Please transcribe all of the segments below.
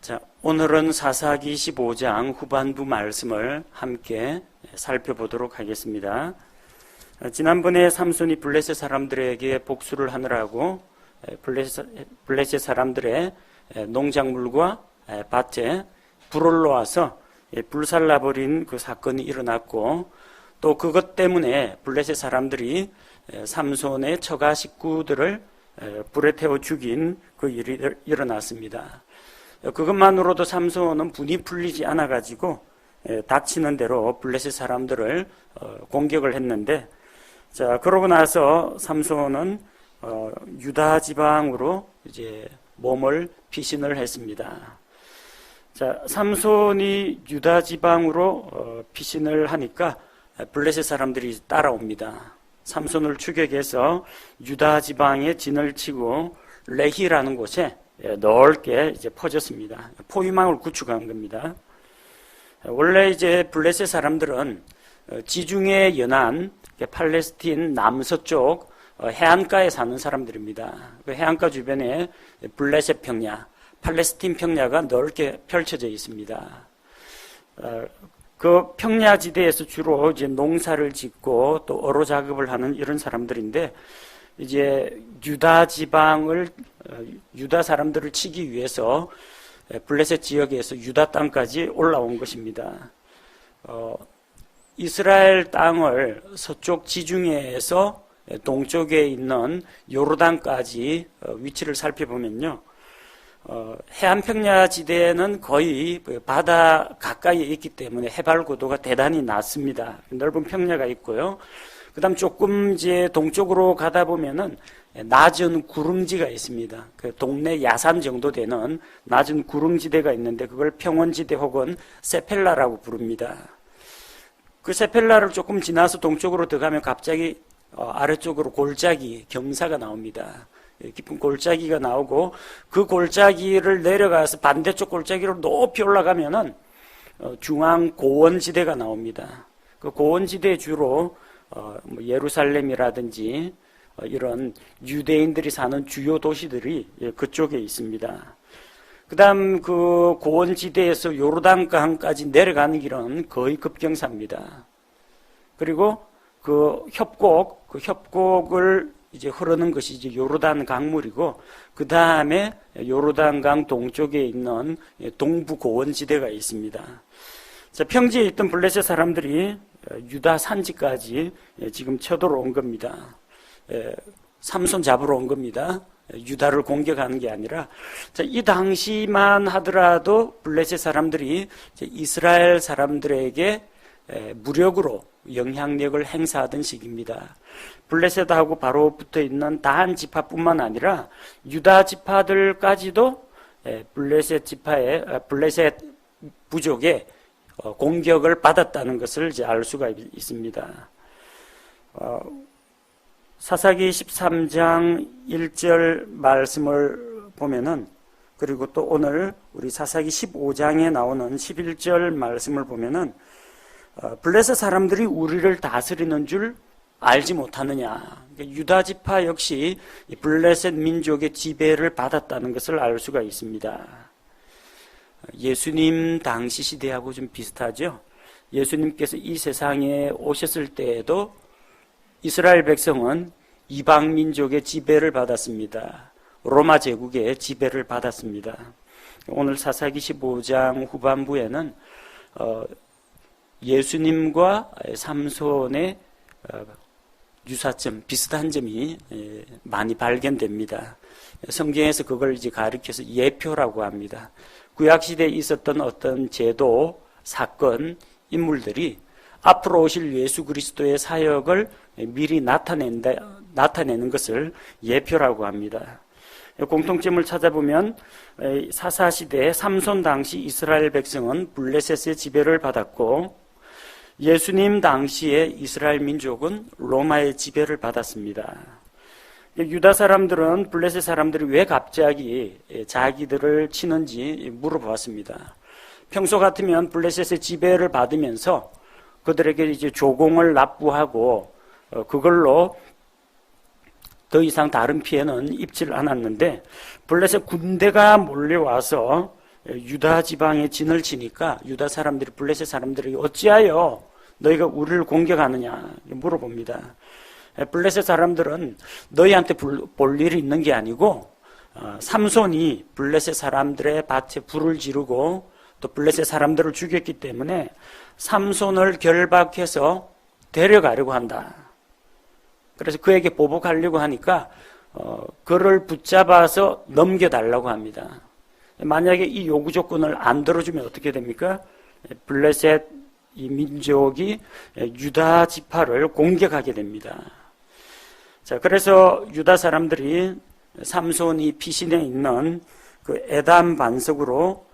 자, 오늘은 사사기 15장 후반부 말씀을 함께 살펴보도록 하겠습니다. 지난번에 삼손이 블레셋 사람들에게 복수를 하느라고 블레셋 사람들의 농작물과 밭에 불을 놓아서 불살라버린 그 사건이 일어났고, 또 그것 때문에 블레셋 사람들이 삼손의 처가 식구들을 불에 태워 죽인 그 일이 일어났습니다. 그것만으로도 삼손은 분이 풀리지 않아가지고 닥치는 대로 블레셋 사람들을 공격을 했는데, 자, 그러고 나서 삼손은 유다 지방으로 이제 몸을 피신을 했습니다. 자, 삼손이 유다 지방으로 피신을 하니까 블레셋 사람들이 따라옵니다. 삼손을 추격해서 유다 지방에 진을 치고 레히라는 곳에 넓게 이제 퍼졌습니다. 포위망을 구축한 겁니다. 원래 이제 블레셋 사람들은 지중해 연안 팔레스틴 남서쪽 해안가에 사는 사람들입니다. 그 해안가 주변에 블레셋 평야, 팔레스틴 평야가 넓게 펼쳐져 있습니다. 그 평야지대에서 주로 이제 농사를 짓고 또 어로 작업을 하는 이런 사람들인데, 이제 유다 지방을 유다 사람들을 치기 위해서 블레셋 지역에서 유다 땅까지 올라온 것입니다. 이스라엘 땅을 서쪽 지중해에서 동쪽에 있는 요르단까지 위치를 살펴보면요, 해안 평야 지대는 거의 바다 가까이에 있기 때문에 해발 고도가 대단히 낮습니다. 넓은 평야가 있고요. 그다음 조금 이제 동쪽으로 가다 보면은 낮은 구릉지가 있습니다. 그 동네 야산 정도 되는 낮은 구릉지대가 있는데, 그걸 평원지대 혹은 세펠라라고 부릅니다. 그 세펠라를 조금 지나서 동쪽으로 들어가면 갑자기 아래쪽으로 골짜기, 경사가 나옵니다. 깊은 골짜기가 나오고, 그 골짜기를 내려가서 반대쪽 골짜기로 높이 올라가면은 중앙 고원지대가 나옵니다. 그 고원지대 주로 예루살렘이라든지 이런 유대인들이 사는 주요 도시들이 그쪽에 있습니다. 그 다음 그 고원지대에서 요르단강까지 내려가는 길은 거의 급경사입니다. 그리고 그 협곡을 이제 흐르는 것이 이제 요르단 강물이고, 그 다음에 요르단강 동쪽에 있는 동부 고원지대가 있습니다. 자, 평지에 있던 블레셋 사람들이 유다 산지까지 지금 쳐들어온 겁니다. 삼손 잡으러 온 겁니다. 유다를 공격하는 게 아니라. 자, 이 당시만 하더라도 블레셋 사람들이 이스라엘 사람들에게 무력으로 영향력을 행사하던 시기입니다. 블레셋하고 바로 붙어 있는 단 지파뿐만 아니라 유다 지파들까지도 블레셋 부족의 공격을 받았다는 것을 이제 알 수가 있습니다. 사사기 13장 1절 말씀을 보면은, 그리고 또 오늘 우리 사사기 15장에 나오는 11절 말씀을 보면은, 블레셋 사람들이 우리를 다스리는 줄 알지 못하느냐. 유다 지파 역시 블레셋 민족의 지배를 받았다는 것을 알 수가 있습니다. 예수님 당시 시대하고 좀 비슷하죠. 예수님께서 이 세상에 오셨을 때에도 이스라엘 백성은 이방 민족의 지배를 받았습니다. 로마 제국의 지배를 받았습니다. 오늘 사사기 15장 후반부에는 예수님과 삼손의 유사점, 비슷한 점이 많이 발견됩니다. 성경에서 그걸 이제 가리켜서 예표라고 합니다. 구약시대에 있었던 어떤 제도, 사건, 인물들이 앞으로 오실 예수 그리스도의 사역을 미리 나타내는 것을 예표라고 합니다. 공통점을 찾아보면 사사시대 삼손 당시 이스라엘 백성은 블레셋의 지배를 받았고, 예수님 당시에 이스라엘 민족은 로마의 지배를 받았습니다. 유다 사람들은 블레셋 사람들이 왜 갑자기 자기들을 치는지 물어보았습니다. 평소 같으면 블레셋의 지배를 받으면서 그들에게 이제 조공을 납부하고 그걸로 더 이상 다른 피해는 입지를 않았는데, 블레셋 군대가 몰려와서 유다 지방에 진을 치니까 유다 사람들이 블레셋 사람들에게 어찌하여 너희가 우리를 공격하느냐 물어봅니다. 블레셋 사람들은 너희한테 볼 일이 있는 게 아니고 삼손이 블레셋 사람들의 밭에 불을 지르고 또 블레셋 사람들을 죽였기 때문에 삼손을 결박해서 데려가려고 한다. 그래서 그에게 보복하려고 하니까 그를 붙잡아서 넘겨달라고 합니다. 만약에 이 요구 조건을 안 들어주면 어떻게 됩니까? 블레셋 이 민족이 유다 지파를 공격하게 됩니다. 자, 그래서 유다 사람들이 삼손이 피신해 있는 그 에담 반석으로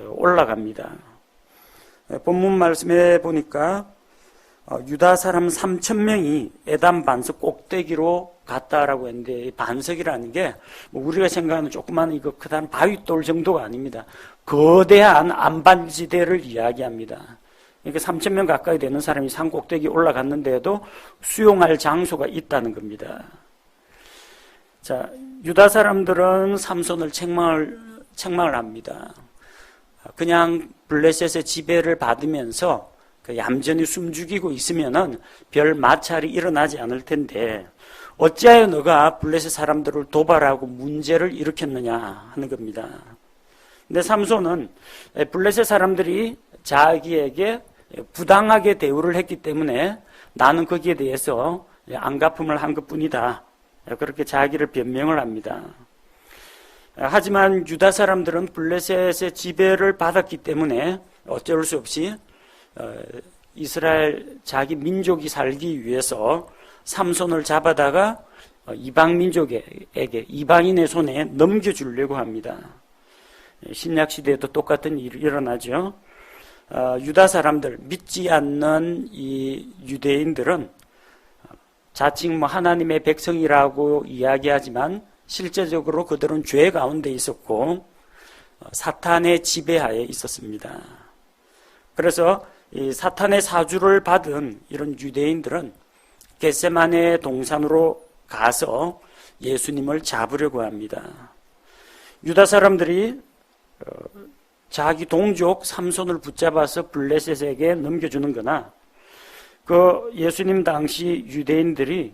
올라갑니다. 본문 말씀에 보니까 유다 사람 3,000명이 에담 반석 꼭대기로 갔다라고 했는데 이 반석이라는 게 우리가 생각하는 조그마한 이거 그다음 바위돌 정도가 아닙니다. 거대한 안반지대를 이야기합니다. 그러니까 3,000명 가까이 되는 사람이 산 꼭대기 올라갔는데도 수용할 장소가 있다는 겁니다. 자, 유다 사람들은 삼손을 책망을 합니다. 그냥 블레셋의 지배를 받으면서 얌전히 숨죽이고 있으면은 별 마찰이 일어나지 않을 텐데 어찌하여 너가 블레셋 사람들을 도발하고 문제를 일으켰느냐 하는 겁니다. 근데 삼손은 블레셋 사람들이 자기에게 부당하게 대우를 했기 때문에 나는 거기에 대해서 안갚음을 한 것뿐이다. 그렇게 자기를 변명을 합니다. 하지만 유다 사람들은 블레셋의 지배를 받았기 때문에 어쩔 수 없이 이스라엘 자기 민족이 살기 위해서 삼손을 잡아다가 이방 민족에게 이방인의 손에 넘겨주려고 합니다. 신약 시대에도 똑같은 일이 일어나죠. 유다 사람들 믿지 않는 이 유대인들은 자칭 하나님의 백성이라고 이야기하지만 실제적으로 그들은 죄 가운데 있었고 사탄의 지배하에 있었습니다. 그래서 이 사탄의 사주를 받은 이런 유대인들은 겟세마네 동산으로 가서 예수님을 잡으려고 합니다. 유다 사람들이 자기 동족 삼손을 붙잡아서 블레셋에게 넘겨주는 거나 그 예수님 당시 유대인들이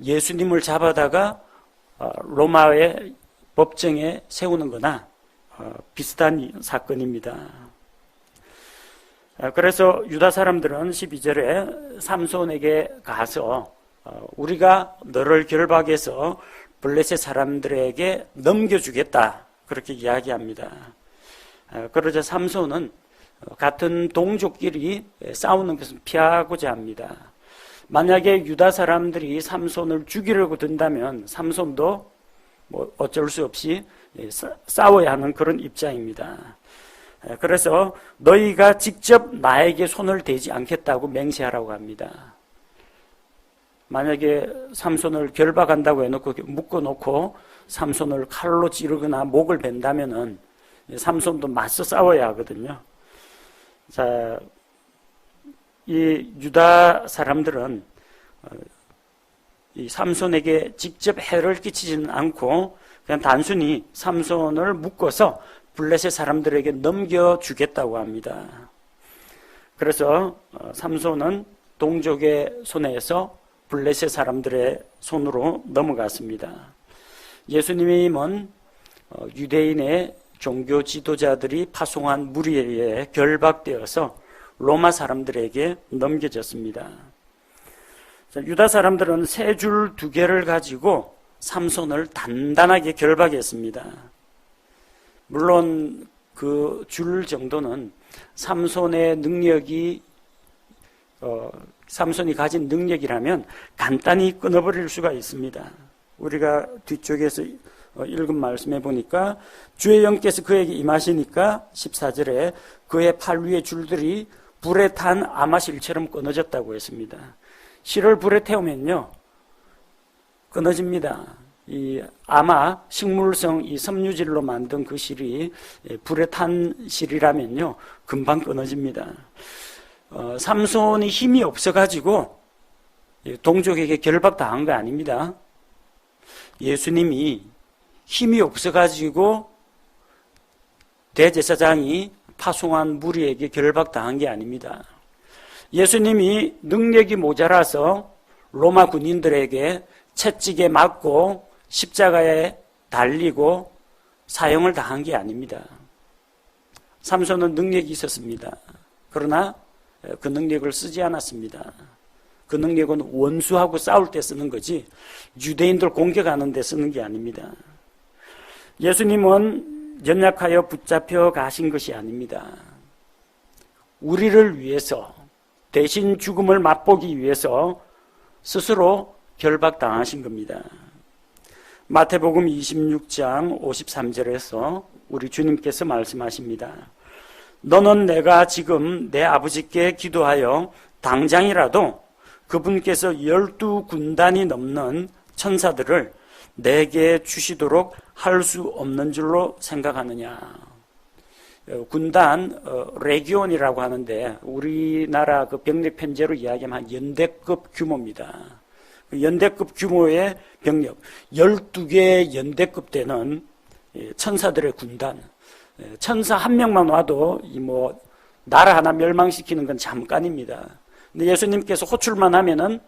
예수님을 잡아다가 로마의 법정에 세우는 거나 비슷한 사건입니다. 그래서 유다 사람들은 12절에 삼손에게 가서 우리가 너를 결박해서 블레셋 사람들에게 넘겨주겠다 그렇게 이야기합니다. 그러자 삼손은 같은 동족끼리 싸우는 것을 피하고자 합니다. 만약에 유다 사람들이 삼손을 죽이려고 든다면 삼손도 어쩔 수 없이 싸워야 하는 그런 입장입니다. 그래서 너희가 직접 나에게 손을 대지 않겠다고 맹세하라고 합니다. 만약에 삼손을 결박한다고 해놓고 묶어놓고 삼손을 칼로 찌르거나 목을 벤다면은 삼손도 맞서 싸워야 하거든요. 자, 이 유다 사람들은 이 삼손에게 직접 해를 끼치지는 않고 그냥 단순히 삼손을 묶어서 블레셋 사람들에게 넘겨주겠다고 합니다. 그래서 삼손은 동족의 손에서 블레셋 사람들의 손으로 넘어갔습니다. 예수님은 유대인의 종교 지도자들이 파송한 무리에 결박되어서 로마 사람들에게 넘겨졌습니다. 유다 사람들은 세 줄 2개를 가지고 삼손을 단단하게 결박했습니다. 물론 그 줄 정도는 삼손의 능력이 삼손이 가진 능력이라면 간단히 끊어버릴 수가 있습니다. 우리가 뒤쪽에서 읽은 말씀에 보니까 주의 영께서 그에게 임하시니까 14절에 그의 팔 위의 줄들이 불에 탄 아마실처럼 끊어졌다고 했습니다. 실을 불에 태우면요 끊어집니다. 이 아마 식물성 이 섬유질로 만든 그 실이 불에 탄 실이라면요 금방 끊어집니다. 삼손이 힘이 없어가지고 동족에게 결박당한 거 아닙니다. 예수님이 힘이 없어가지고 대제사장이 파송한 무리에게 결박당한 게 아닙니다. 예수님이 능력이 모자라서 로마 군인들에게 채찍에 맞고 십자가에 달리고 사형을 당한 게 아닙니다. 삼손은 능력이 있었습니다. 그러나 그 능력을 쓰지 않았습니다. 그 능력은 원수하고 싸울 때 쓰는 거지 유대인들 공격하는 데 쓰는 게 아닙니다. 예수님은 연약하여 붙잡혀 가신 것이 아닙니다. 우리를 위해서 대신 죽음을 맛보기 위해서 스스로 결박당하신 겁니다. 마태복음 26장 53절에서 우리 주님께서 말씀하십니다. 너는 내가 지금 내 아버지께 기도하여 당장이라도 그분께서 12군단이 넘는 천사들을 내게 주시도록 할 수 없는 줄로 생각하느냐. 군단 레기온이라고 하는데 우리나라 그 병력 편제로 이야기하면 한 연대급 규모입니다. 연대급 규모의 병력 12개의 연대급 되는 천사들의 군단. 천사 한 명만 와도 나라 하나 멸망시키는 건 잠깐입니다. 근데 예수님께서 호출만 하면은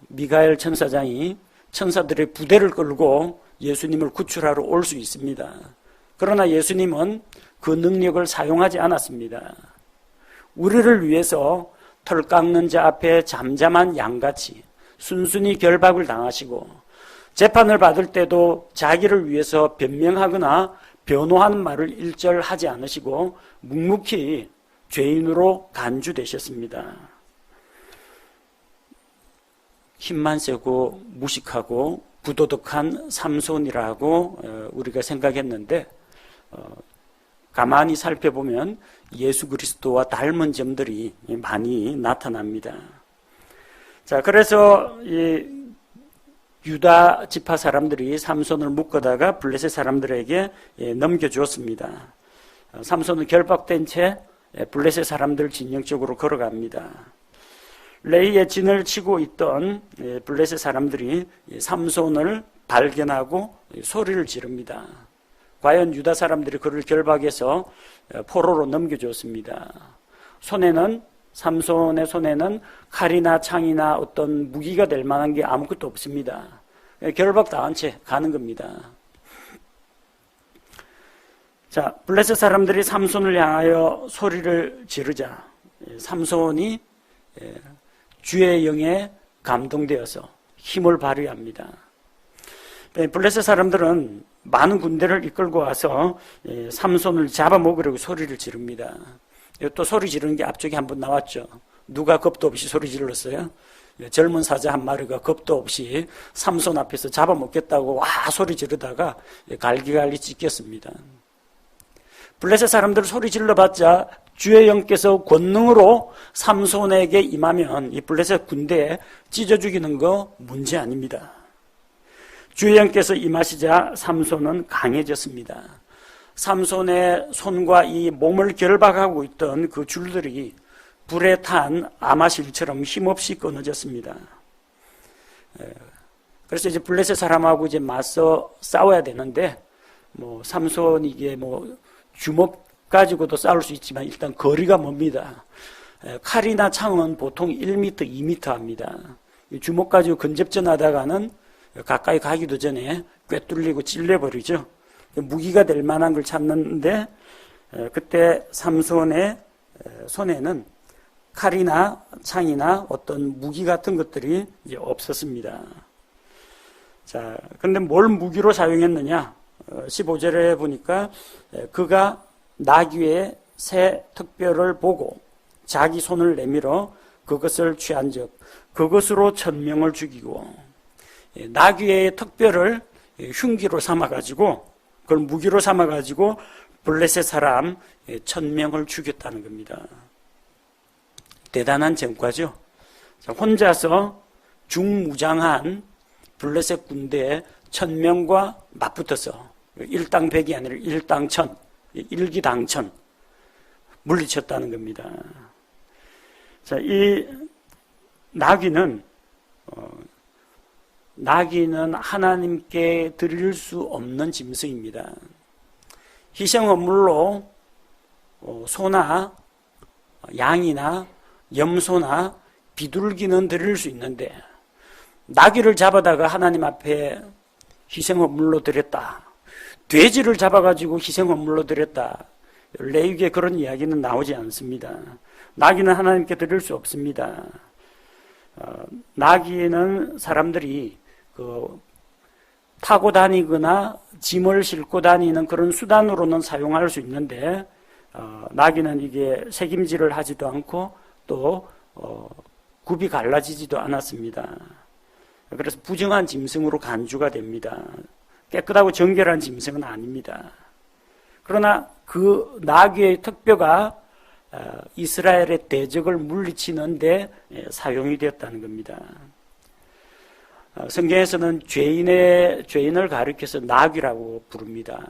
미가엘 천사장이 천사들의 부대를 끌고 예수님을 구출하러 올 수 있습니다. 그러나 예수님은 그 능력을 사용하지 않았습니다. 우리를 위해서 털 깎는 자 앞에 잠잠한 양같이 순순히 결박을 당하시고 재판을 받을 때도 자기를 위해서 변명하거나 변호하는 말을 일절하지 않으시고 묵묵히 죄인으로 간주되셨습니다. 힘만 세고 무식하고 부도덕한 삼손이라고 우리가 생각했는데 가만히 살펴보면 예수 그리스도와 닮은 점들이 많이 나타납니다. 자, 그래서 이 유다 지파 사람들이 삼손을 묶어다가 블레셋 사람들에게 넘겨주었습니다. 삼손은 결박된 채 블레셋 사람들 진영 쪽으로 걸어갑니다. 레이의 진을 치고 있던 블레셋 사람들이 삼손을 발견하고 소리를 지릅니다. 과연 유다 사람들이 그를 결박해서 포로로 넘겨줬습니다. 삼손의 손에는 칼이나 창이나 어떤 무기가 될 만한 게 아무것도 없습니다. 결박당한 채 가는 겁니다. 자, 블레셋 사람들이 삼손을 향하여 소리를 지르자 삼손이 주의 영에 감동되어서 힘을 발휘합니다. 블레셋 사람들은 많은 군대를 이끌고 와서 삼손을 잡아먹으려고 소리를 지릅니다. 또 소리 지르는 게 앞쪽에 한번 나왔죠. 누가 겁도 없이 소리 질렀어요? 젊은 사자 한 마리가 겁도 없이 삼손 앞에서 잡아먹겠다고 와 소리 지르다가 갈기갈기 찢겼습니다. 블레셋 사람들 소리 질러봤자 주의 영께서 권능으로 삼손에게 임하면 이 블레셋 군대에 찢어 죽이는 거 문제 아닙니다. 주의 영께서 임하시자 삼손은 강해졌습니다. 삼손의 손과 이 몸을 결박하고 있던 그 줄들이 불에 탄 아마실처럼 힘없이 끊어졌습니다. 그래서 이제 블레셋 사람하고 이제 맞서 싸워야 되는데 삼손이 이게 주먹 가지고도 싸울 수 있지만 일단 거리가 멉니다. 칼이나 창은 보통 1m, 2m 합니다. 주먹 가지고 근접전 하다가는 가까이 가기도 전에 꿰뚫리고 찔려버리죠. 무기가 될 만한 걸 찾는데 그때 삼손의 손에는 칼이나 창이나 어떤 무기 같은 것들이 이제 없었습니다. 자, 근데 뭘 무기로 사용했느냐? 15절에 보니까 그가 나귀의 새 턱뼈를 보고 자기 손을 내밀어 그것을 취한즉 그것으로 1000명을 죽이고 나귀의 턱뼈를 흉기로 삼아가지고 그걸 무기로 삼아가지고 블레셋 사람 1000명을 죽였다는 겁니다. 대단한 전과죠. 혼자서 중무장한 블레셋 군대 1000명과 맞붙어서 일당백이 아니라 일당천, 일기당천 물리쳤다는 겁니다. 자, 이 나귀는 하나님께 드릴 수 없는 짐승입니다. 희생헌물로 소나 양이나 염소나 비둘기는 드릴 수 있는데 나귀를 잡아다가 하나님 앞에 희생헌물로 드렸다. 돼지를 잡아가지고 희생헌물로 드렸다. 레위기에 그런 이야기는 나오지 않습니다. 나귀는 하나님께 드릴 수 없습니다. 나귀는 사람들이 타고 다니거나 짐을 싣고 다니는 그런 수단으로는 사용할 수 있는데 나귀는 이게 새김질을 하지도 않고 또 굽이 갈라지지도 않았습니다. 그래서 부정한 짐승으로 간주가 됩니다. 깨끗하고 정결한 짐승은 아닙니다. 그러나 그 나귀의 턱뼈가 이스라엘의 대적을 물리치는 데 사용이 되었다는 겁니다. 성경에서는 죄인을 가리켜서 나귀라고 부릅니다.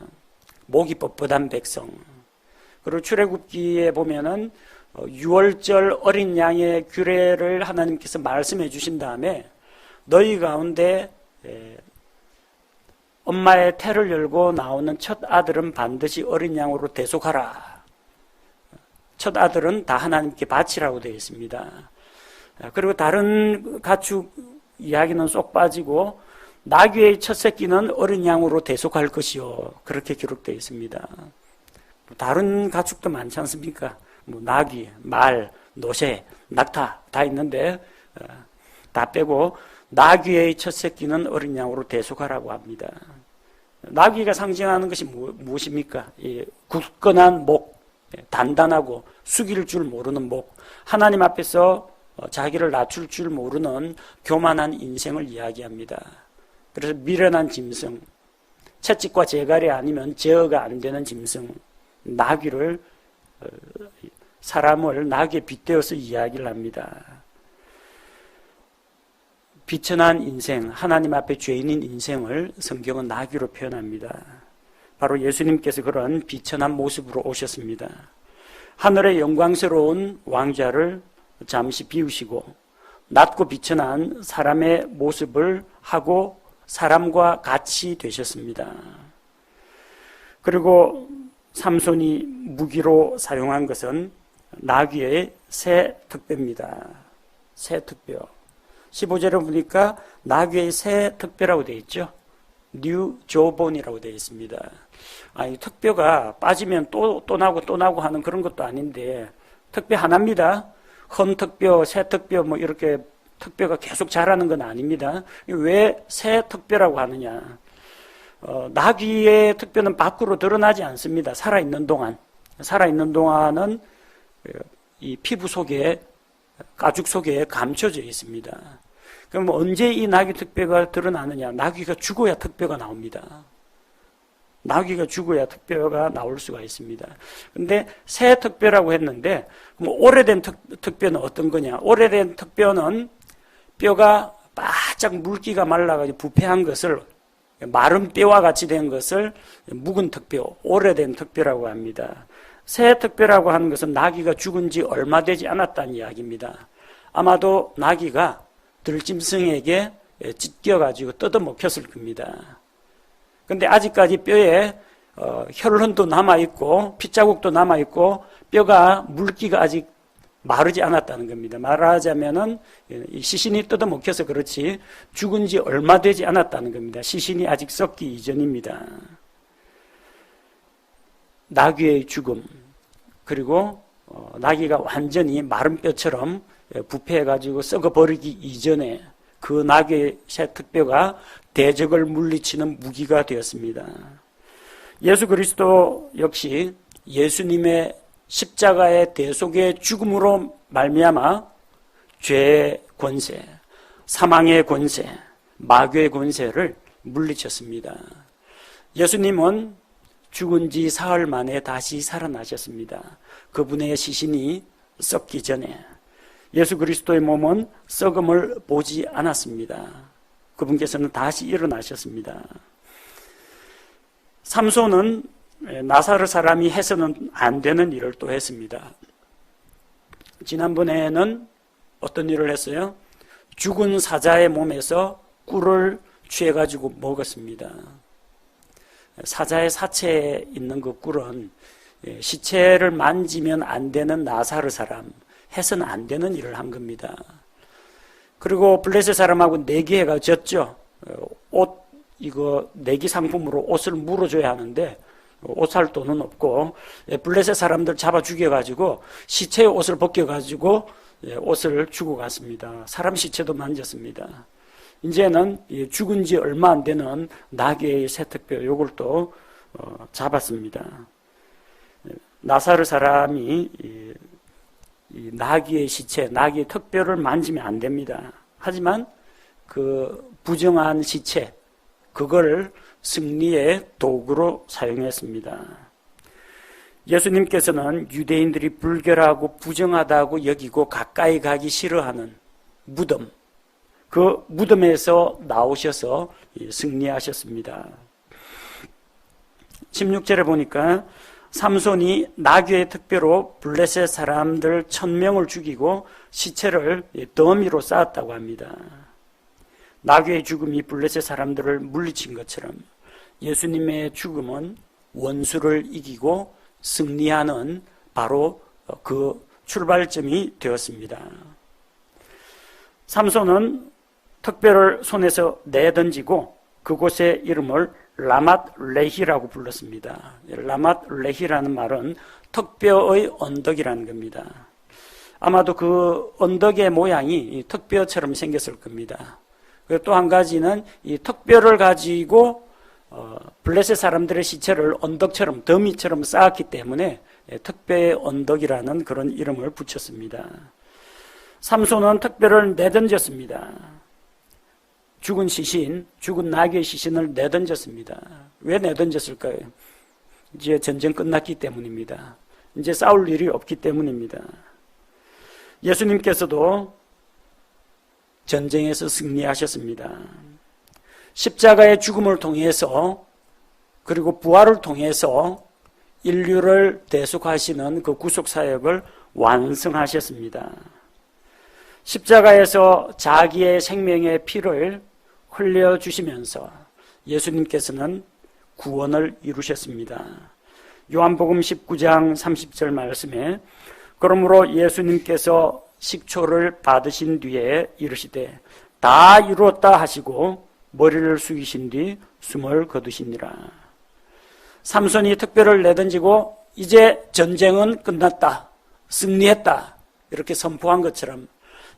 목이 뻣뻣한 백성. 그리고 출애굽기에 보면은 6월절 어린 양의 규례를 하나님께서 말씀해 주신 다음에 너희 가운데 엄마의 태를 열고 나오는 첫 아들은 반드시 어린 양으로 대속하라. 첫 아들은 다 하나님께 바치라고 되어 있습니다. 그리고 다른 가축 이야기는 쏙 빠지고 나귀의 첫 새끼는 어린 양으로 대속할 것이요. 그렇게 기록되어 있습니다. 다른 가축도 많지 않습니까? 나귀, 말, 노새, 낙타 다 있는데 다 빼고 나귀의 첫 새끼는 어린 양으로 대속하라고 합니다. 나귀가 상징하는 것이 무엇입니까? 굳건한 목, 단단하고 숙일 줄 모르는 목, 하나님 앞에서 자기를 낮출 줄 모르는 교만한 인생을 이야기합니다. 그래서 미련한 짐승, 채찍과 재갈이 아니면 제어가 안 되는 짐승, 나귀를 사람을 나귀에 빗대어서 이야기를 합니다. 비천한 인생, 하나님 앞에 죄인인 인생을 성경은 나귀로 표현합니다. 바로 예수님께서 그런 비천한 모습으로 오셨습니다. 하늘의 영광스러운 왕좌를 잠시 비우시고 낮고 비천한 사람의 모습을 하고 사람과 같이 되셨습니다. 그리고 삼손이 무기로 사용한 것은 나귀의 새 턱뼈입니다. 새 턱뼈. 15절에 보니까 나귀의 새 턱뼈라고 되어 있죠. 뉴 조본이라고 되어 있습니다. 이 턱뼈가 빠지면 또 나고 또 나고 하는 그런 것도 아닌데 턱뼈 하나입니다. 헌 턱뼈, 새 턱뼈 뭐 이렇게 턱뼈가 계속 자라는 건 아닙니다. 왜 새 턱뼈라고 하느냐? 나귀의 턱뼈는 밖으로 드러나지 않습니다. 살아있는 동안은 이 피부 속에, 가죽 속에 감춰져 있습니다. 그럼 언제 이 나귀 턱뼈가 드러나느냐? 나귀가 죽어야 턱뼈가 나옵니다. 나귀가 죽어야 턱뼈가 나올 수가 있습니다. 근데 새 턱뼈라고 했는데, 그럼 오래된 턱뼈는 어떤 거냐? 오래된 턱뼈는 뼈가 바짝 물기가 말라가지고 부패한 것을, 마른 뼈와 같이 된 것을 묵은 턱뼈, 오래된 턱뼈라고 합니다. 새 턱뼈라고 하는 것은 나귀가 죽은 지 얼마 되지 않았다는 이야기입니다. 아마도 나귀가 들짐승에게 찢겨가지고 뜯어먹혔을 겁니다. 근데 아직까지 뼈에 혈흔도 남아있고 핏자국도 남아있고 뼈가 물기가 아직 마르지 않았다는 겁니다. 말하자면은 시신이 뜯어먹혀서 그렇지 죽은 지 얼마 되지 않았다는 겁니다. 시신이 아직 썩기 이전입니다. 나귀의 죽음, 그리고 나귀가 완전히 마른 뼈처럼 부패해가지고 썩어버리기 이전에 그 나귀의 새 턱뼈가 대적을 물리치는 무기가 되었습니다. 예수 그리스도 역시 예수님의 십자가의 대속의 죽음으로 말미암아 죄의 권세, 사망의 권세, 마귀의 권세를 물리쳤습니다. 예수님은 죽은 지 사흘 만에 다시 살아나셨습니다. 그분의 시신이 썩기 전에 예수 그리스도의 몸은 썩음을 보지 않았습니다. 그분께서는 다시 일어나셨습니다. 삼손은 나사렛 사람이 해서는 안 되는 일을 또 했습니다. 지난번에는 어떤 일을 했어요? 죽은 사자의 몸에서 꿀을 취해가지고 먹었습니다. 사자의 사체에 있는 그 꿀은 시체를 만지면 안 되는 나사르 사람, 해서는 안 되는 일을 한 겁니다. 그리고 블레셋 사람하고 내기해가 졌죠. 이거 내기 상품으로 옷을 물어줘야 하는데 옷 살 돈은 없고 블레셋 사람들 잡아 죽여가지고 시체의 옷을 벗겨가지고 옷을 주고 갔습니다. 사람 시체도 만졌습니다. 이제는 죽은 지 얼마 안 되는 나귀의 세특뼈 요걸 또 잡았습니다. 나사르 사람이 이 나귀의 시체, 나귀의 턱뼈를 만지면 안 됩니다. 하지만 그 부정한 시체, 그걸 승리의 도구로 사용했습니다. 예수님께서는 유대인들이 불결하고 부정하다고 여기고 가까이 가기 싫어하는 무덤, 그 무덤에서 나오셔서 승리하셨습니다. 16절에 보니까 삼손이 나귀의 턱뼈로 블레셋 사람들 1000명을 죽이고 시체를 더미로 쌓았다고 합니다. 나귀의 죽음이 블레셋 사람들을 물리친 것처럼 예수님의 죽음은 원수를 이기고 승리하는 바로 그 출발점이 되었습니다. 삼손은 턱뼈를 손에서 내던지고 그곳의 이름을 라맛 레히라고 불렀습니다. 라맛 레히라는 말은 턱뼈의 언덕이라는 겁니다. 아마도 그 언덕의 모양이 턱뼈처럼 생겼을 겁니다. 그리고 또 한 가지는 이 턱뼈를 가지고 블레셋 사람들의 시체를 언덕처럼 더미처럼 쌓았기 때문에 턱뼈의 언덕이라는 그런 이름을 붙였습니다. 삼손은 턱뼈를 내던졌습니다. 죽은 시신, 죽은 나귀의 시신을 내던졌습니다. 왜 내던졌을까요? 이제 전쟁 끝났기 때문입니다. 이제 싸울 일이 없기 때문입니다. 예수님께서도 전쟁에서 승리하셨습니다. 십자가의 죽음을 통해서 그리고 부활을 통해서 인류를 대속하시는 그 구속사역을 완성하셨습니다. 십자가에서 자기의 생명의 피를 흘려주시면서 예수님께서는 구원을 이루셨습니다. 요한복음 19장 30절 말씀에 그러므로 예수님께서 식초를 받으신 뒤에 이르시되 다 이루었다 하시고 머리를 숙이신 뒤 숨을 거두시니라. 삼손이 턱뼈를 내던지고 이제 전쟁은 끝났다, 승리했다 이렇게 선포한 것처럼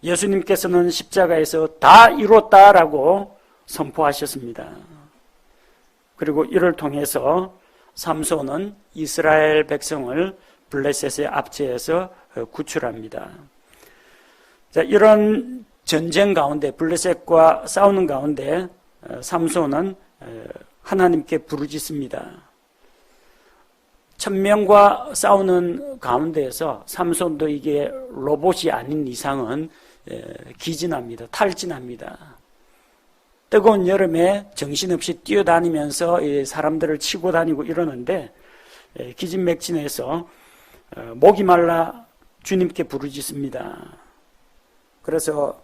예수님께서는 십자가에서 다 이루었다라고 선포하셨습니다. 그리고 이를 통해서 삼손은 이스라엘 백성을 블레셋의 압제에서 구출합니다. 자, 이런 전쟁 가운데 블레셋과 싸우는 가운데 삼손은 하나님께 부르짖습니다. 1000명과 싸우는 가운데에서 삼손도 이게 로봇이 아닌 이상은 기진합니다. 탈진합니다. 뜨거운 여름에 정신없이 뛰어다니면서 사람들을 치고 다니고 이러는데 기진맥진해서 목이 말라 주님께 부르짖습니다. 그래서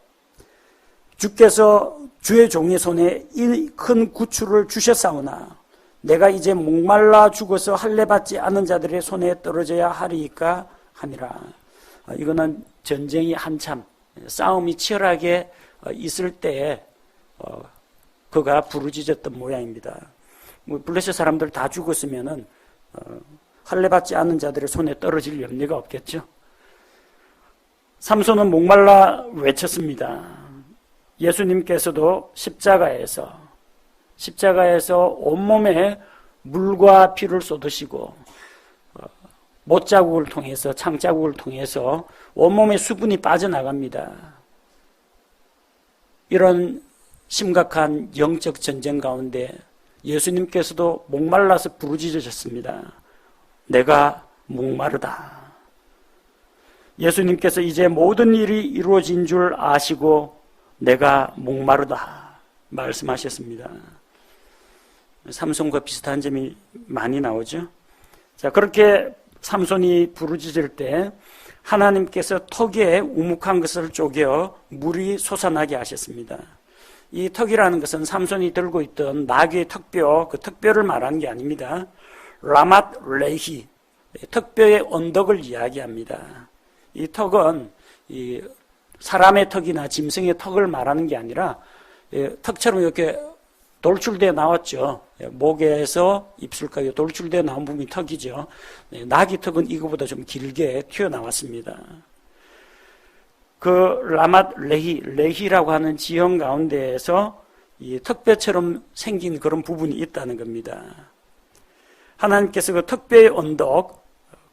주께서 주의 종의 손에 이 큰 구출을 주셨사오나 내가 이제 목말라 죽어서 할례 받지 않은 자들의 손에 떨어져야 하리이까 하니라. 이거는 전쟁이 한참 싸움이 치열하게 있을 때에 그가 부르짖었던 모양입니다. 블레셋 사람들 다 죽었으면은 할례 받지 않은 자들의 손에 떨어질 염려가 없겠죠. 삼손은 목말라 외쳤습니다. 예수님께서도 십자가에서 온몸에 물과 피를 쏟으시고 못자국을 통해서 창자국을 통해서 온몸에 수분이 빠져나갑니다. 이런 심각한 영적 전쟁 가운데 예수님께서도 목말라서 부르짖으셨습니다. 내가 목마르다. 예수님께서 이제 모든 일이 이루어진 줄 아시고 내가 목마르다 말씀하셨습니다. 삼손과 비슷한 점이 많이 나오죠. 자, 그렇게 삼손이 부르짖을 때 하나님께서 턱에 우묵한 것을 쪼개 물이 솟아나게 하셨습니다. 이 턱이라는 것은 삼손이 들고 있던 나귀의 턱뼈, 그 턱뼈를 말하는 게 아닙니다. 라맛 레히, 턱뼈의 언덕을 이야기합니다. 이 턱은 이 사람의 턱이나 짐승의 턱을 말하는 게 아니라 턱처럼 이렇게 돌출되어 나왔죠. 목에서 입술까지 돌출되어 나온 부분이 턱이죠. 나귀 턱은 이거보다 좀 길게 튀어나왔습니다. 그 라맛 레히라고 하는 지형 가운데에서 이 턱뼈처럼 생긴 그런 부분이 있다는 겁니다. 하나님께서 그 턱뼈의 언덕,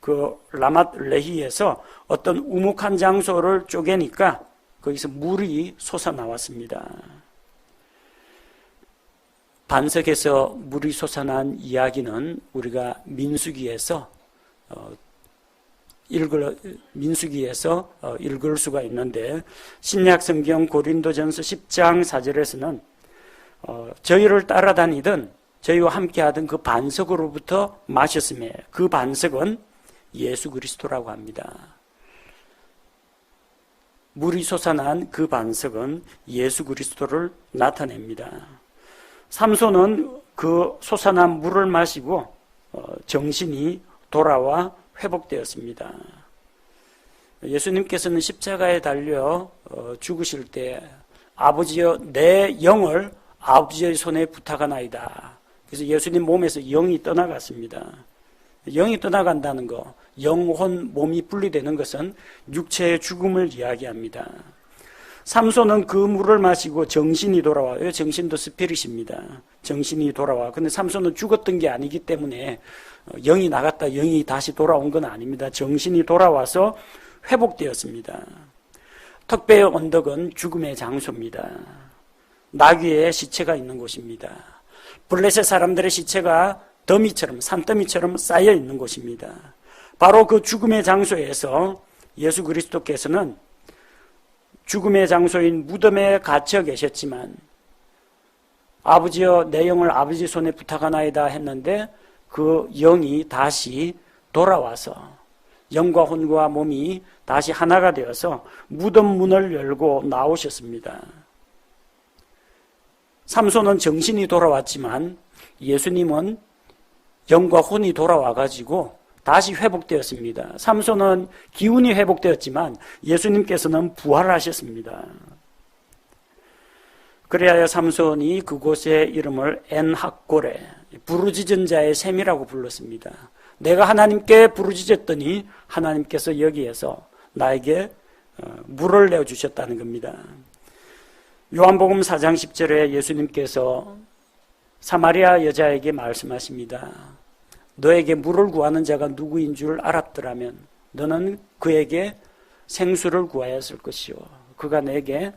그 라맛 레히에서 어떤 우묵한 장소를 쪼개니까 거기서 물이 솟아나왔습니다. 반석에서 물이 솟아난 이야기는 우리가 민수기에서 읽을 수가 있는데, 신약 성경 고린도전서 10장 4절에서는 저희를 따라다니던 저희와 함께하던 그 반석으로부터 마셨음에, 그 반석은 예수 그리스도라고 합니다. 물이 솟아난 그 반석은 예수 그리스도를 나타냅니다. 삼손은 그 솟아난 물을 마시고 정신이 돌아와 회복되었습니다. 예수님께서는 십자가에 달려 죽으실 때 아버지여 내 영을 아버지의 손에 부탁하나이다. 그래서 예수님 몸에서 영이 떠나갔습니다. 영이 떠나간다는 거, 영혼, 몸이 분리되는 것은 육체의 죽음을 이야기합니다. 삼손은 그 물을 마시고 정신이 돌아와요. 정신도 스피릿입니다. 정신이 돌아와. 근데 삼손은 죽었던 게 아니기 때문에 영이 나갔다 영이 다시 돌아온 건 아닙니다. 정신이 돌아와서 회복되었습니다. 턱뼈의 언덕은 죽음의 장소입니다. 나귀의 시체가 있는 곳입니다. 블레셋 사람들의 시체가 더미처럼, 산더미처럼 쌓여 있는 곳입니다. 바로 그 죽음의 장소에서 예수 그리스도께서는 죽음의 장소인 무덤에 갇혀 계셨지만 아버지여 내 영을 아버지 손에 부탁하나이다 했는데 그 영이 다시 돌아와서 영과 혼과 몸이 다시 하나가 되어서 무덤 문을 열고 나오셨습니다. 삼손은 정신이 돌아왔지만 예수님은 영과 혼이 돌아와가지고 다시 회복되었습니다. 삼손은 기운이 회복되었지만 예수님께서는 부활하셨습니다. 그래야 삼손이 그곳의 이름을 엔학고레, 부르짖은 자의 셈이라고 불렀습니다. 내가 하나님께 부르짖었더니 하나님께서 여기에서 나에게 물을 내어주셨다는 겁니다. 요한복음 4장 10절에 예수님께서 사마리아 여자에게 말씀하십니다. 너에게 물을 구하는 자가 누구인 줄 알았더라면 너는 그에게 생수를 구하였을 것이요 그가 내게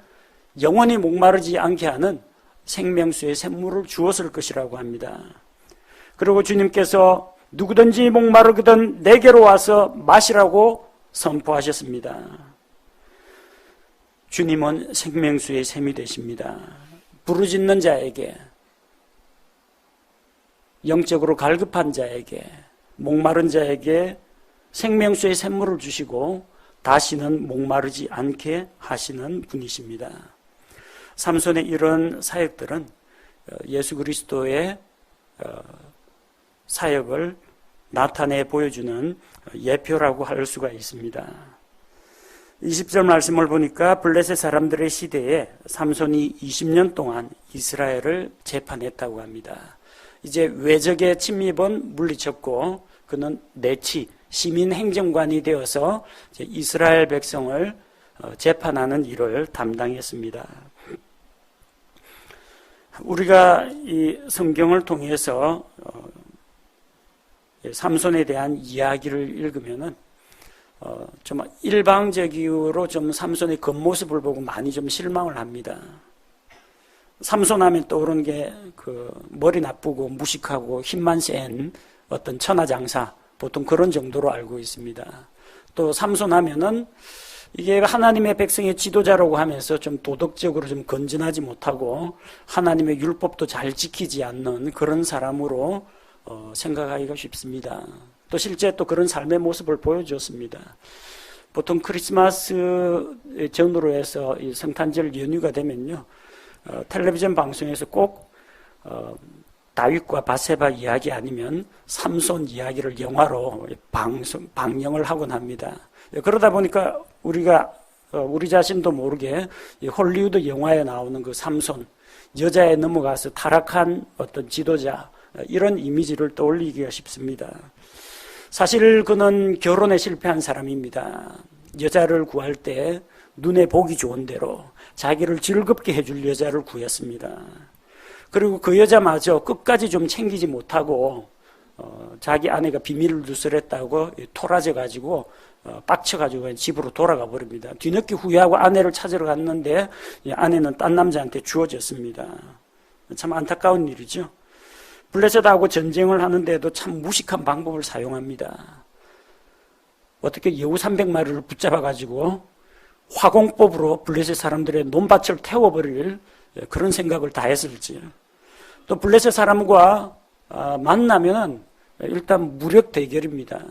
영원히 목마르지 않게 하는 생명수의 샘물을 주었을 것이라고 합니다. 그리고 주님께서 누구든지 목마르거든 내게로 와서 마시라고 선포하셨습니다. 주님은 생명수의 샘이 되십니다. 부르짖는 자에게, 영적으로 갈급한 자에게, 목마른 자에게 생명수의 샘물을 주시고 다시는 목마르지 않게 하시는 분이십니다. 삼손의 이런 사역들은 예수 그리스도의 사역을 나타내 보여주는 예표라고 할 수가 있습니다. 20절 말씀을 보니까 블레셋 사람들의 시대에 삼손이 20년 동안 이스라엘을 재판했다고 합니다. 이제 외적의 침입은 물리쳤고 그는 내치, 시민 행정관이 되어서 이스라엘 백성을 재판하는 일을 담당했습니다. 우리가 이 성경을 통해서 삼손에 대한 이야기를 읽으면은 좀 일방적으로 좀 삼손의 겉모습을 보고 많이 좀 실망을 합니다. 삼손하면 떠오르는 게 그 머리 나쁘고 무식하고 힘만 센 어떤 천하장사, 보통 그런 정도로 알고 있습니다. 또 삼손하면은 이게 하나님의 백성의 지도자라고 하면서 좀 도덕적으로 좀 건전하지 못하고 하나님의 율법도 잘 지키지 않는 그런 사람으로 생각하기가 쉽습니다. 또 실제 또 그런 삶의 모습을 보여줬습니다. 보통 크리스마스 전후로 해서 이 성탄절 연휴가 되면요, 텔레비전 방송에서 꼭 다윗과 바세바 이야기 아니면 삼손 이야기를 영화로 방영을 하곤 합니다. 그러다 보니까 우리 자신도 모르게 헐리우드 영화에 나오는 그 삼손, 여자에 넘어가서 타락한 어떤 지도자, 이런 이미지를 떠올리기가 쉽습니다. 사실 그는 결혼에 실패한 사람입니다. 여자를 구할 때 눈에 보기 좋은 대로 자기를 즐겁게 해줄 여자를 구했습니다. 그리고 그 여자마저 끝까지 좀 챙기지 못하고 자기 아내가 비밀을 누설했다고 토라져가지고 빡쳐가지고 집으로 돌아가 버립니다. 뒤늦게 후회하고 아내를 찾으러 갔는데 아내는 딴 남자한테 주어졌습니다. 참 안타까운 일이죠. 블레셋하고 전쟁을 하는데도 참 무식한 방법을 사용합니다. 어떻게 여우 300마리를 붙잡아가지고 화공법으로 블레셋 사람들의 논밭을 태워버릴 그런 생각을 다 했을지. 또 블레셋 사람과 만나면 일단 무력 대결입니다.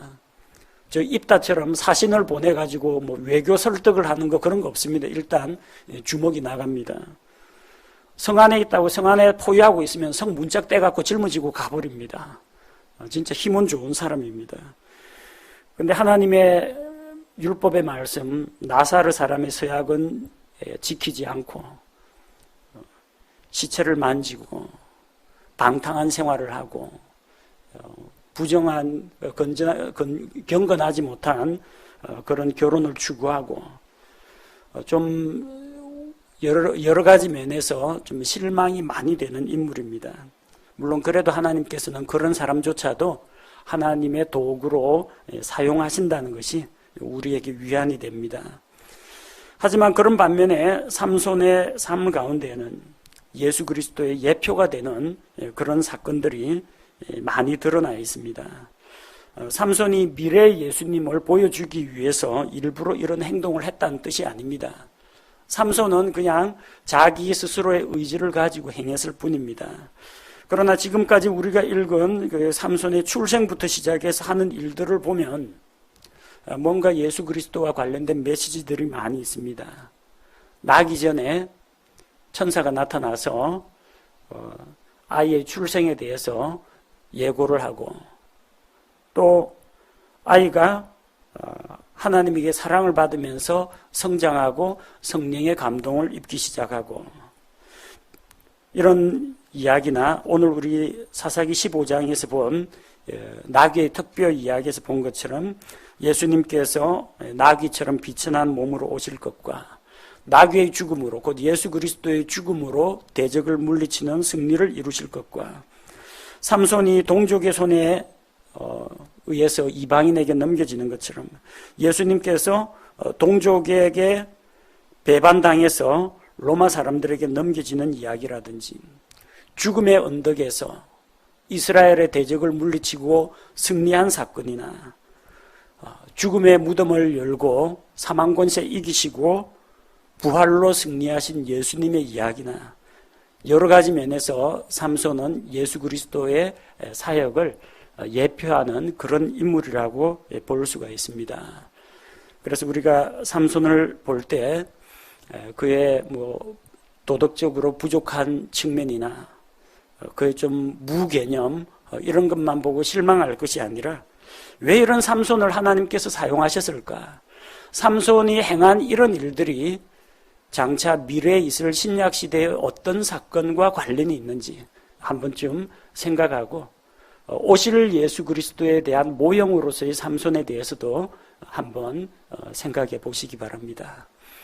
저 입다처럼 사신을 보내가지고 뭐 외교 설득을 하는 거 그런 거 없습니다. 일단 주먹이 나갑니다. 성 안에 있다고 성 안에 포위하고 있으면 성 문짝 떼갖고 짊어지고 가버립니다. 진짜 힘은 좋은 사람입니다. 근데 하나님의 율법의 말씀, 나사르 사람의 서약은 지키지 않고 시체를 만지고 방탕한 생활을 하고 부정한 경건하지 못한 그런 결혼을 추구하고 좀 여러 가지 면에서 좀 실망이 많이 되는 인물입니다. 물론 그래도 하나님께서는 그런 사람조차도 하나님의 도구로 사용하신다는 것이 우리에게 위안이 됩니다. 하지만 그런 반면에 삼손의 삶 가운데에는 예수 그리스도의 예표가 되는 그런 사건들이 많이 드러나 있습니다. 삼손이 미래 예수님을 보여주기 위해서 일부러 이런 행동을 했다는 뜻이 아닙니다. 삼손은 그냥 자기 스스로의 의지를 가지고 행했을 뿐입니다. 그러나 지금까지 우리가 읽은 그 삼손의 출생부터 시작해서 하는 일들을 보면 뭔가 예수 그리스도와 관련된 메시지들이 많이 있습니다. 나기 전에 천사가 나타나서 아이의 출생에 대해서 예고를 하고 또 아이가 하나님에게 사랑을 받으면서 성장하고 성령의 감동을 입기 시작하고 이런 이야기나 오늘 우리 사사기 15장에서 본 나귀의 특별 이야기에서 본 것처럼 예수님께서 나귀처럼 비천한 몸으로 오실 것과 나귀의 죽음으로 곧 예수 그리스도의 죽음으로 대적을 물리치는 승리를 이루실 것과 삼손이 동족의 손에 의해서 이방인에게 넘겨지는 것처럼 예수님께서 동족에게 배반당해서 로마 사람들에게 넘겨지는 이야기라든지 죽음의 언덕에서 이스라엘의 대적을 물리치고 승리한 사건이나 죽음의 무덤을 열고 사망 권세 이기시고 부활로 승리하신 예수님의 이야기나 여러 가지 면에서 삼손은 예수 그리스도의 사역을 예표하는 그런 인물이라고 볼 수가 있습니다. 그래서 우리가 삼손을 볼 때 그의 도덕적으로 부족한 측면이나 그의 좀 무개념 이런 것만 보고 실망할 것이 아니라 왜 이런 삼손을 하나님께서 사용하셨을까? 삼손이 행한 이런 일들이 장차 미래에 있을 신약시대의 어떤 사건과 관련이 있는지 한 번쯤 생각하고 오실 예수 그리스도에 대한 모형으로서의 삼손에 대해서도 한번 생각해 보시기 바랍니다.